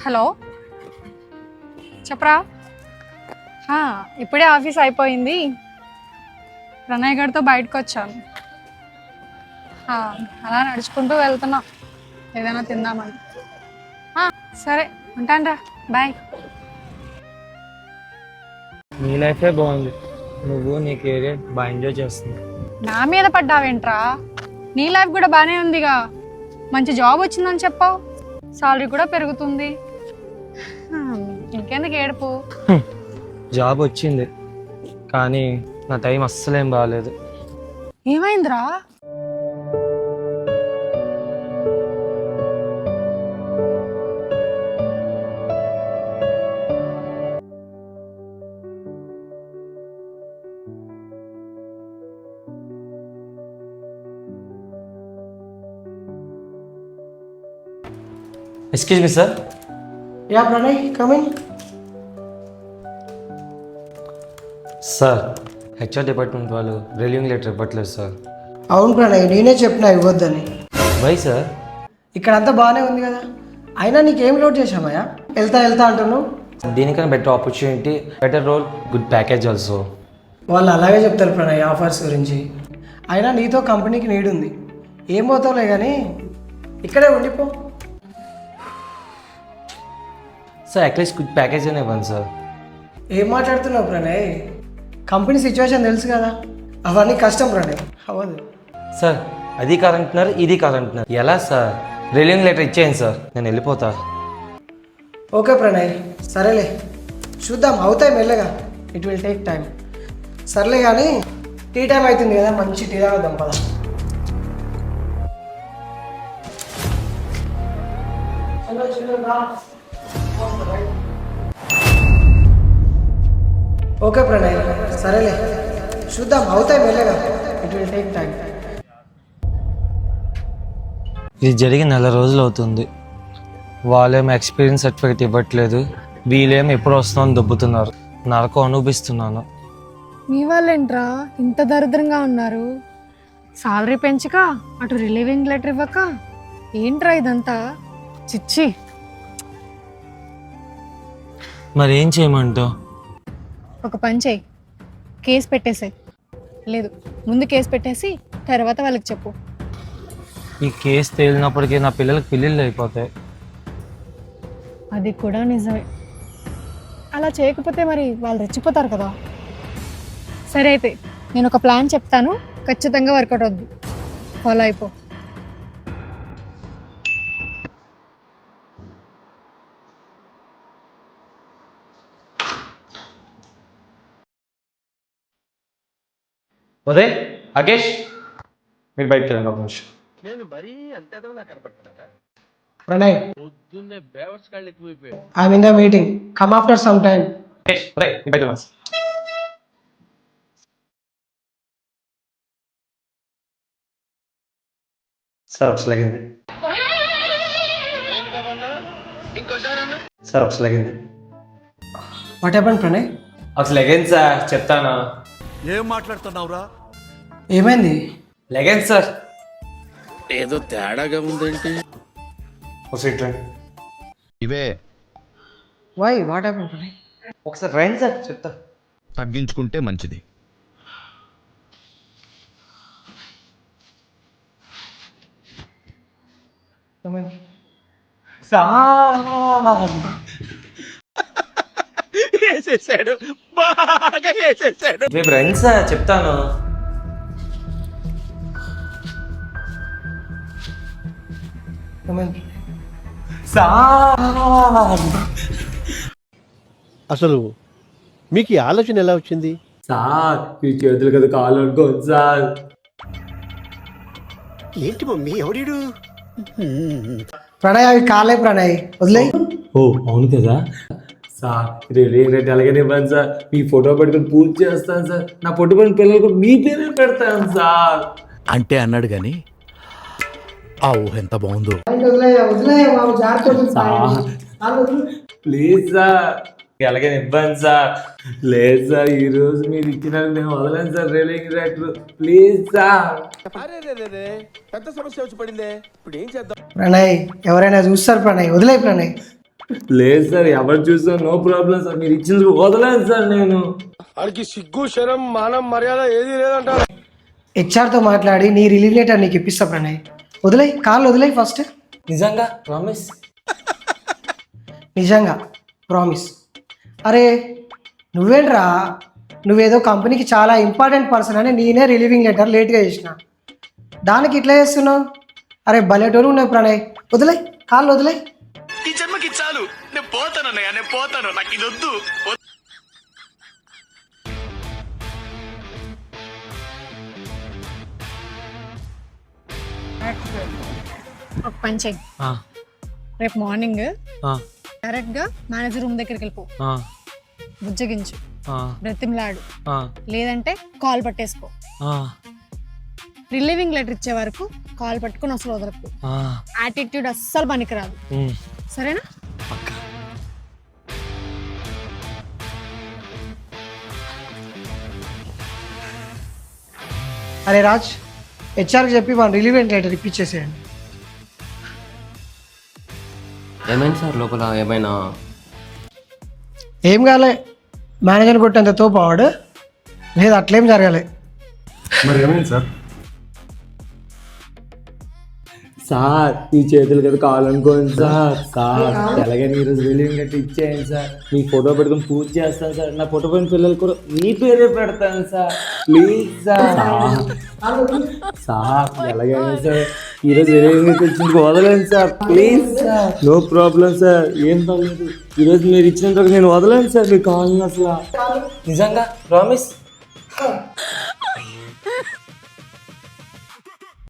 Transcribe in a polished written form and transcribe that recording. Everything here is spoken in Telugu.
హలో చెప్పరా. ఇప్పుడే ఆఫీస్ అయిపోయింది. ప్రణయ్ గారితో బయటకు వచ్చాను. అలా నడుచుకుంటూ వెళ్తున్నా, ఏదైనా తిందామని. సరే ఉంటానురా, బాయ్. నీ లైఫే బాగుంది, నువ్వు నీ కెరీర్ బాగా ఎంజాయ్ చేస్తున్నావు. నా మీద పడ్డావేంట్రా? నీ లైఫ్ కూడా బాగానే ఉందిగా. మంచి జాబ్ వచ్చిందని చెప్పావు, సాలరీ కూడా పెరుగుతుంది. ఇంకెందుకు ఏడుపు? జాబ్ వచ్చింది కానీ నా టైం అస్సలేం బాగాలేదు. ఏమైందిరా? Excuse me sir. Yeah Pranay, come in. Sir, HR department వాళ్ళు రిలీవింగ్ లెటర్ ఇవ్వట్లేదు సార్. అవును ప్రణయ్, నేనే చెప్పినా ఇవ్వద్దని. Why sir? ఇక్కడంతా బాగానే ఉంది కదా, అయినా నీకేం లోడ్ చేశామయ్యా? వెళ్తా అంటున్నావు. దీనికన్నా better opportunity, better role, good package also. వాళ్ళు అలాగే చెప్తారు ప్రణయ్ ఆఫర్స్ గురించి. అయినా నీతో కంపెనీకి నీడ్ ఉంది, ఏం పోతావులే కానీ ఇక్కడే ఉండిపో. సార్ అట్లీస్ట్ గుడ్ ప్యాకేజ్ అనే ఇవ్వండి సార్. ఏం మాట్లాడుతున్నావు ప్రణయ్? కంపెనీ సిచ్యువేషన్ తెలుసు కదా, అవన్నీ కష్టం ప్రణయ్, అవ్వదు. సార్ అది కాదంటున్నారు, ఇది కాదంటున్నారు, ఎలా సార్? రిలీవింగ్ లెటర్ ఇచ్చేయండి సార్, నేను వెళ్ళిపోతా. ఓకే ప్రణయ్, సరేలే చూద్దాం, అవుతాయి మెల్లగా, ఇట్ విల్ టేక్ టైం. సర్లే కానీ టీ టైం అవుతుంది కదా, మంచి టీ తాగొద్దాం పద. ఓకే ప్రణయ్, సరేలే చూద్దాం, అవుతాయి మెల్లగా, ఇట్ విల్ టేక్ టైం. ఇది జరిగి 4 రోజులు అవుతుంది. వాళ్ళేమో ఎక్స్పీరియన్స్ సర్టిఫికేట్ ఇవ్వట్లేదు, వీళ్ళేమో ఎప్పుడు వస్తామని దొబ్బుతున్నారు. నరకం అనుభవిస్తున్నాను. మీ వాళ్ళేంట్రా ఇంత దరిద్రంగా ఉన్నారు? సాలరీ పెంచక, అటు రిలీవింగ్ లెటర్ ఇవ్వక, ఏంట్రా ఇదంతా? చిచ్చి. మరి ఏం చేయమంటావు? ఒక పని చేయి, కేసు పెట్టేసాయి. లేదు, ముందు కేసు పెట్టేసి తర్వాత వాళ్ళకి చెప్పు. ఈ కేసు తేలినప్పటికీ నా పిల్లలకి పెళ్ళిళ్ళు అయిపోతాయి. అది కూడా నిజమే. అలా చేయకపోతే మరి వాళ్ళు రెచ్చిపోతారు కదా. సరే అయితే నేను ఒక ప్లాన్ చెప్తాను, ఖచ్చితంగా వర్కౌట్ అవుద్ది, ఫాలో అయిపో. అదే అగేష్, మీరు బయటకు వెళ్ళండి ఒక నిమిషం. Pranay, I'm in the meeting, come after some time. Sir ఒకసారి లగింది. సార్ ఒకసారి లగింది. What happened Pranay? ఒకసారి లెగెండ్ సార్, చెప్తాను. ఏం మాట్లాడుతున్నావురా? ఏమైంది? లెగెండ్ సార్. ఏదో తేడాగా ఉందేంటి? ఒకసారి ఇవే వై, వాట్ హ్యాపెండ్ ప్రణయ్? ఒకసారి రండి సార్, చెప్తా. తగ్గించుకుంటే మంచిది. వేసేసాడు, బాగా వేసేసాడు. రేపు రండి సార్, చెప్తాను. అసలు మీకు ఈ ఆలోచన ఎలా వచ్చింది? సార్ మీ చేతులు కదా కాళ్ళు అనుకోండి సార్. ఏంటి మమ్మీ, ఎవడీడు? ప్రణయ్, అవి కాలే ప్రణయ్, వదిలే. ఓ అవును కదా సార్, రిలీవింగ్ లెటర్ అలాగే ఇవ్వండి సార్. మీ ఫోటో పెట్టుకుని పూజ చేస్తాను సార్. నా పుట్టుబడిన పిల్లలకు మీ పేరే పెడతాను సార్. అంటే అన్నాడు కానీ ఆ ఊహ ఎంత బాగుందో. ప్లీజ్ సార్, అలాగే ఇవ్వండి సార్. లేదు సార్, ఈ రోజు మీరు ఇచ్చిన నేను వదలండి sir relieving letter, please sir. పెద్ద సమస్య వచ్చి పడిందే, ఇప్పుడు ఏం చేద్దాం? ప్రణయ్, ఎవరైనా చూస్తారు ప్రణయ్, వదిలే ప్రణయ్. లేదు సార్, ఎవరు చూసా నో ప్రాబ్లం సార్, మీరు ఇచ్చింది వదలేదు సార్ నేను. హెచ్ఆర్తో మాట్లాడి నీ రిలీవ్ లెటర్ నీకు ఇప్పిస్తా ప్రణయ్. వదిలేయి, కాళ్ళు వదిలేయి ఫస్ట్. నిజంగా ప్రామిస్? నిజంగా ప్రామిస్. అరే నువ్వేంట్రా, నువ్వేదో కంపెనీకి చాలా ఇంపార్టెంట్ పర్సన్ అని నేనే రిలీవింగ్ లెటర్ లేట్గా చేసిన, దానికి ఇట్లా చేస్తున్నావు. అరే భలేటోరు ఉన్నాయి ప్రణయ్, వదిలే, కాళ్ళు వదిలే. ఈ జన్మకి చాలు, నేను పోతాను అన్నయ్య, నేను పోతాను, నాకు ఇది వద్దు. ఒక పని చెయ్యి, రేపు మార్నింగ్ డైరెక్ట్గా మేనేజర్ రూమ్ దగ్గరికి వెళ్ళిపో, బుజ్జగించు, బ్రతిమలాడు, లేదంటే కాల్ పట్టేసుకో. రిలీవింగ్ లెటర్ ఇచ్చే వరకు కాల్ పట్టుకుని అసలు వదలకు. యాటిట్యూడ్ అస్సలు పనికిరాదు, సరేనా? అరే రాజ్, హెచ్ఆర్కి చెప్పి మన రిలీవెంట్ లెటర్ ఇప్పించేసేయండి. ఏమైంది సార్ లోపల? ఏమైనా ఏం కాలే, మేనేజర్ కొట్టేంత తోపావాడు లేదు, అట్లేం జరగాలి. మరి ఏమైంది సార్? సార్ ఈ చేతులు కదా కావాలనుకోండి సార్. సార్ ఎలాగైనా ఈరోజు రిలీవింగ్ లెటర్ ఇచ్చేయండి సార్, మీ ఫోటో పెట్టుకుని పూజ చేస్తాను సార్, నా ఫోటో పైన పిల్లలు కూడా మీ పేరే పెడతాను సార్, ప్లీజ్ సార్. సార్ ఎలాగైనా సార్ ఈరోజు రిలీవింగ్ లెటర్ ఇచ్చింది వదలండి sir, please sir. No problem sir, ఏం పర్లేదు, ఈరోజు మీరు ఇచ్చినందుకు నేను వదలండి సార్, మీకు కావాలి అసలు. నిజంగా ప్రామిస్?